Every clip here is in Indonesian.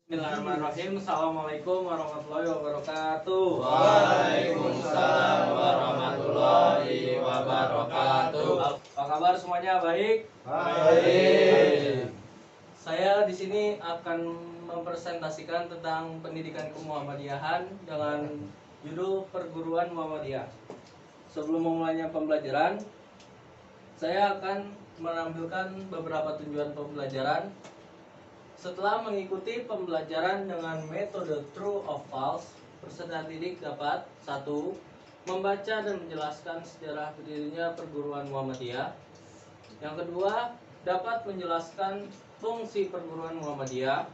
Bismillahirrahmanirrahim. Assalamualaikum warahmatullahi wabarakatuh. Waalaikumsalam warahmatullahi wabarakatuh. Apa kabar semuanya? Baik. Baik. Saya di sini akan mempresentasikan tentang pendidikan kemuhammadiyahan dengan judul Perguruan Muhammadiyah. Sebelum memulainya pembelajaran, saya akan menampilkan beberapa tujuan pembelajaran. Setelah mengikuti pembelajaran dengan metode true or false, peserta didik dapat 1. Membaca dan menjelaskan sejarah berdirinya perguruan Muhammadiyah. Yang kedua, dapat menjelaskan fungsi perguruan Muhammadiyah.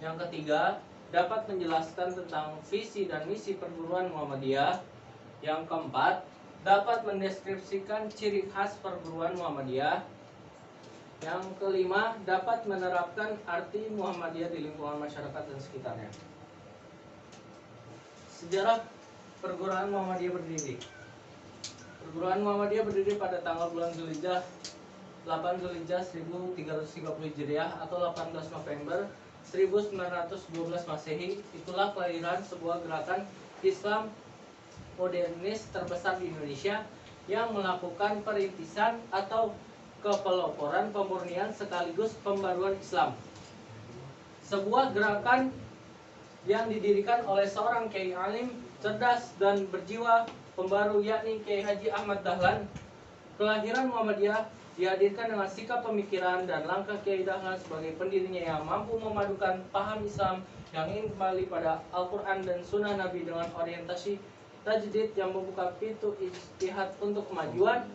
Yang ketiga, dapat menjelaskan tentang visi dan misi perguruan Muhammadiyah. Yang keempat, dapat mendeskripsikan ciri khas perguruan Muhammadiyah. Yang kelima, dapat menerapkan arti Muhammadiyah di lingkungan masyarakat dan sekitarnya. Sejarah perguruan Muhammadiyah berdiri. Perguruan Muhammadiyah berdiri pada tanggal bulan Zulhijjah 8 Zulhijjah 1330 Hijriah atau 18 November 1912 Masehi. Itulah kelahiran sebuah gerakan Islam modernis terbesar di Indonesia yang melakukan perintisan atau kepeloporan pemurnian sekaligus pembaruan Islam. Sebuah gerakan yang didirikan oleh seorang kiai alim, cerdas dan berjiwa pembaru, yakni Kiai Haji Ahmad Dahlan. Kelahiran Muhammadiyah dihadirkan dengan sikap pemikiran dan langkah Kiai Dahlan sebagai pendirinya yang mampu memadukan paham Islam yang ingin kembali pada Al-Quran dan Sunnah Nabi dengan orientasi tajdid yang membuka pintu ijtihad untuk kemajuan,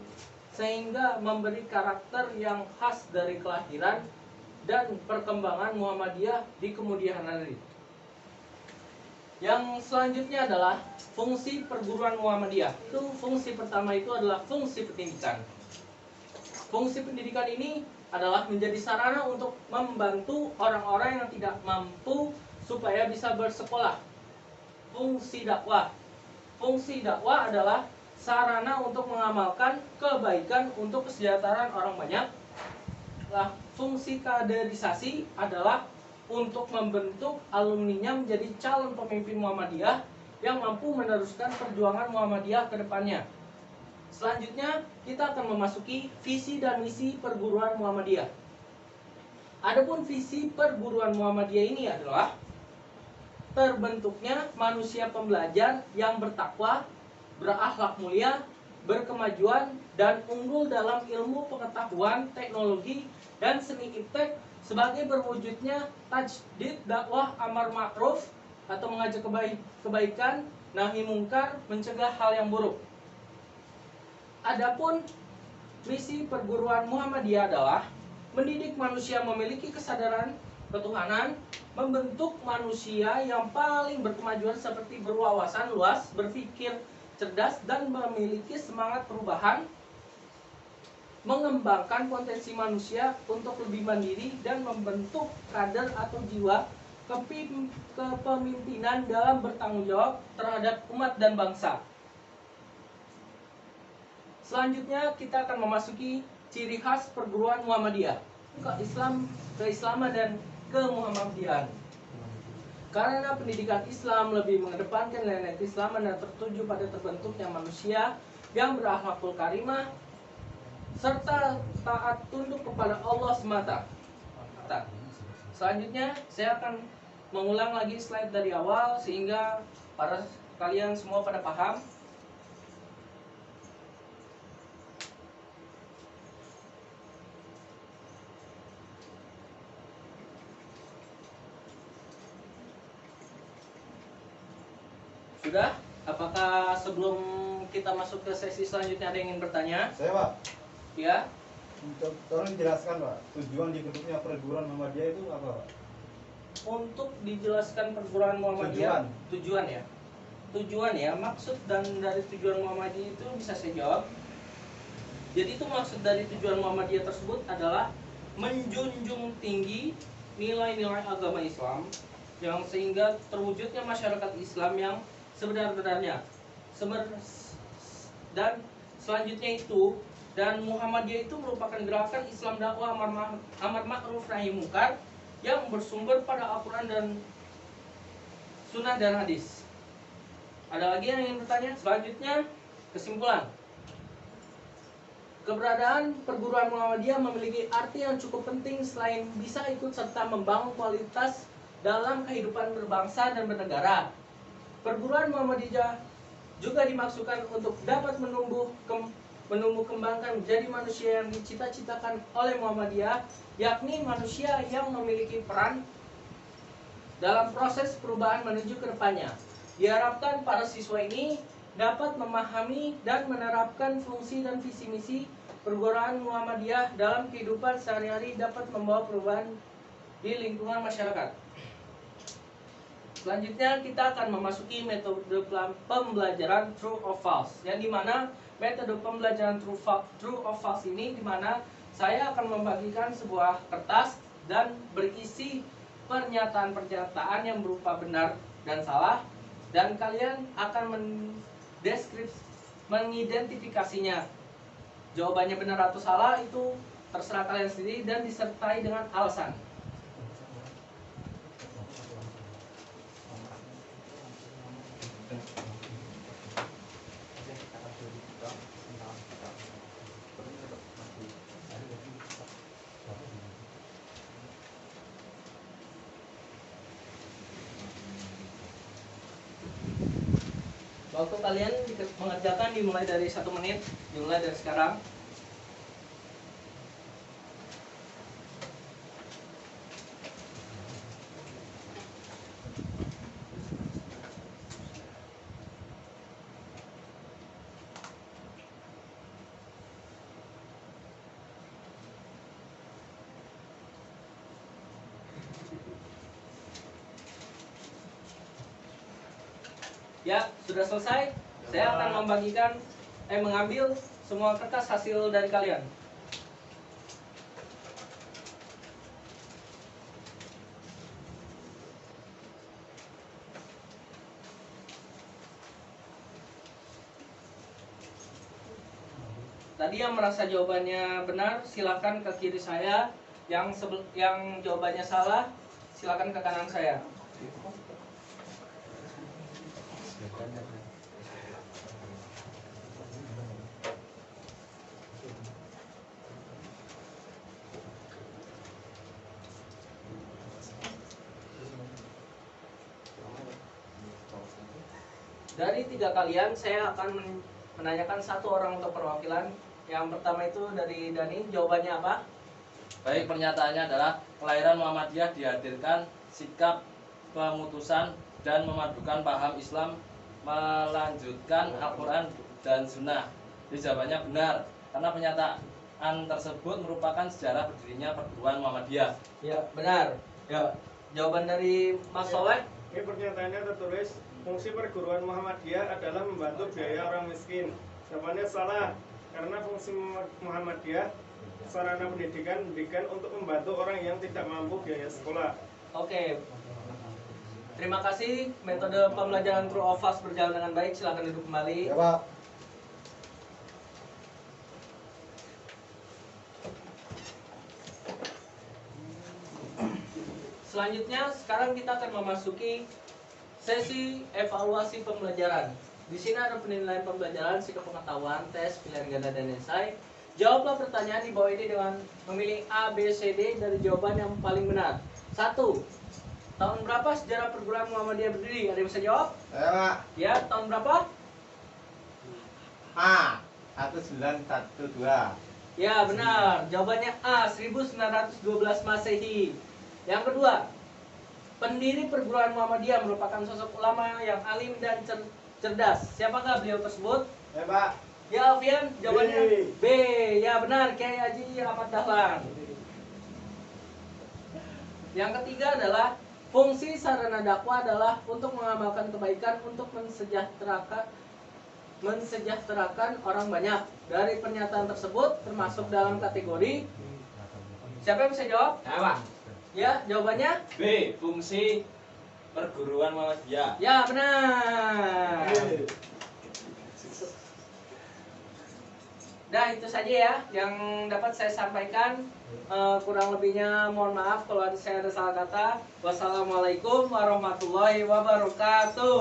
sehingga memberi karakter yang khas dari kelahiran dan perkembangan Muhammadiyah di kemudian hari. Yang selanjutnya adalah fungsi perguruan Muhammadiyah. Fungsi pertama itu adalah fungsi pendidikan. Fungsi pendidikan ini adalah menjadi sarana untuk membantu orang-orang yang tidak mampu supaya bisa bersekolah. Fungsi dakwah. Fungsi dakwah adalah sarana untuk mengamalkan kebaikan untuk kesejahteraan orang banyak. Nah, fungsi kaderisasi adalah untuk membentuk alumninya menjadi calon pemimpin Muhammadiyah yang mampu meneruskan perjuangan Muhammadiyah ke depannya. Selanjutnya, kita akan memasuki visi dan misi perguruan Muhammadiyah. Adapun visi perguruan Muhammadiyah ini adalah terbentuknya manusia pembelajar yang bertakwa, berakhlak mulia, berkemajuan, dan unggul dalam ilmu pengetahuan, teknologi, dan seni iptek sebagai berwujudnya tajdid dakwah amar ma'ruf atau mengajak kebaikan, nahi mungkar, mencegah hal yang buruk. Adapun misi perguruan Muhammadiyah adalah mendidik manusia memiliki kesadaran ketuhanan, membentuk manusia yang paling berkemajuan seperti berwawasan luas, berpikir cerdas dan memiliki semangat perubahan, mengembangkan potensi manusia untuk lebih mandiri dan membentuk kader atau jiwa kepemimpinan dalam bertanggung jawab terhadap umat dan bangsa. Selanjutnya kita akan memasuki ciri khas perguruan Muhammadiyah, keislaman dan kemuhammadiyahan. Karena pendidikan Islam lebih mengedepankan nilai keislaman dan tertuju pada terbentuknya manusia yang berakhlakul karimah serta taat tunduk kepada Allah semata. Selanjutnya saya akan mengulang lagi slide dari awal sehingga para kalian semua pada paham. Sudah? Apakah sebelum kita masuk ke sesi selanjutnya ada yang ingin bertanya? Saya, Pak. Ya. Tolong dijelaskan, Pak. Tujuan dibentuknya perguruan Muhammadiyah itu apa, Pak? Untuk dijelaskan perguruan Muhammadiyah, tujuan ya. Tujuan ya, maksud dan dari tujuan Muhammadiyah itu bisa saya jawab. Jadi itu maksud dari tujuan Muhammadiyah tersebut adalah menjunjung tinggi nilai-nilai agama Islam yang sehingga terwujudnya masyarakat Islam yang sebenar-benarnya. Dan selanjutnya itu, dan Muhammadiyah itu merupakan gerakan Islam dakwah amar ma'ruf nahi mungkar yang bersumber pada Al-Quran dan Sunnah dan Hadis. Ada lagi yang ingin bertanya? Selanjutnya, kesimpulan. Keberadaan perguruan Muhammadiyah memiliki arti yang cukup penting selain bisa ikut serta membangun kualitas dalam kehidupan berbangsa dan bernegara. Perguruan Muhammadiyah juga dimaksudkan untuk dapat menumbuh kembangkan menjadi manusia yang dicita-citakan oleh Muhammadiyah, yakni manusia yang memiliki peran dalam proses perubahan menuju ke depannya. Diharapkan para siswa ini dapat memahami dan menerapkan fungsi dan visi misi perguruan Muhammadiyah dalam kehidupan sehari-hari, dapat membawa perubahan di lingkungan masyarakat. Selanjutnya kita akan memasuki metode pembelajaran true or false, yang dimana metode pembelajaran true or false ini dimana saya akan membagikan sebuah kertas dan berisi pernyataan-pernyataan yang berupa benar dan salah, dan kalian akan mengidentifikasinya. Jawabannya benar atau salah itu terserah kalian sendiri dan disertai dengan alasan. Waktu kalian mengerjakan dimulai dari 1 menit, dimulai dari sekarang. Ya, sudah selesai. Saya akan mengambil semua kertas hasil dari kalian. Tadi yang merasa jawabannya benar, silakan ke kiri saya. Yang jawabannya salah, silakan ke kanan saya. Dari 3 kalian, saya akan menanyakan 1 orang untuk perwakilan. Yang pertama itu dari Dani, jawabannya apa? Baik, pernyataannya adalah kelahiran Muhammadiyah dihadirkan sikap pemutusan dan memadukan paham Islam, melanjutkan Al-Quran dan Sunnah. Jadi jawabannya benar, karena pernyataan tersebut merupakan sejarah berdirinya perguruan Muhammadiyah. Ya, benar. Ya, jawaban dari Mas Soleh. Ini pernyataannya tertulis, fungsi perguruan Muhammadiyah adalah membantu biaya orang miskin. Jawabannya salah, karena fungsi Muhammadiyah sarana pendidikan untuk membantu orang yang tidak mampu biaya sekolah. Oke. Terima kasih. Metode pembelajaran true or false berjalan dengan baik. Silakan duduk kembali. Ya, Pak. Selanjutnya, sekarang kita akan memasuki sesi evaluasi pembelajaran. Di sini ada penilaian pembelajaran, sikap pengetahuan, tes, pilihan ganda dan esai. Jawablah pertanyaan di bawah ini dengan memilih A, B, C, D dari jawaban yang paling benar. 1. Tahun berapa sejarah perguruan Muhammadiyah berdiri? Ada yang bisa jawab? Saya, Pak. Ya, tahun berapa? A. 1912. Ya, benar. Jawabannya A, 1912 Masehi. Yang kedua, pendiri perguruan Muhammadiyah merupakan sosok ulama yang alim dan cerdas. Siapakah beliau tersebut? Ya, Pak. Ya, Alfian, jawabannya B. B. Ya, benar, Kiai Haji Ahmad Dahlan. Yang ketiga adalah fungsi sarana dakwah adalah untuk mengamalkan kebaikan untuk mensejahterakan orang banyak. Dari pernyataan tersebut termasuk dalam kategori. Siapa yang bisa jawab? Ya, Pak. Ya, jawabannya B. Fungsi perguruan Muhammadiyah. ya, benar. Dah itu saja ya yang dapat saya sampaikan. Kurang lebihnya mohon maaf kalau saya ada salah kata. Wassalamualaikum warahmatullahi wabarakatuh.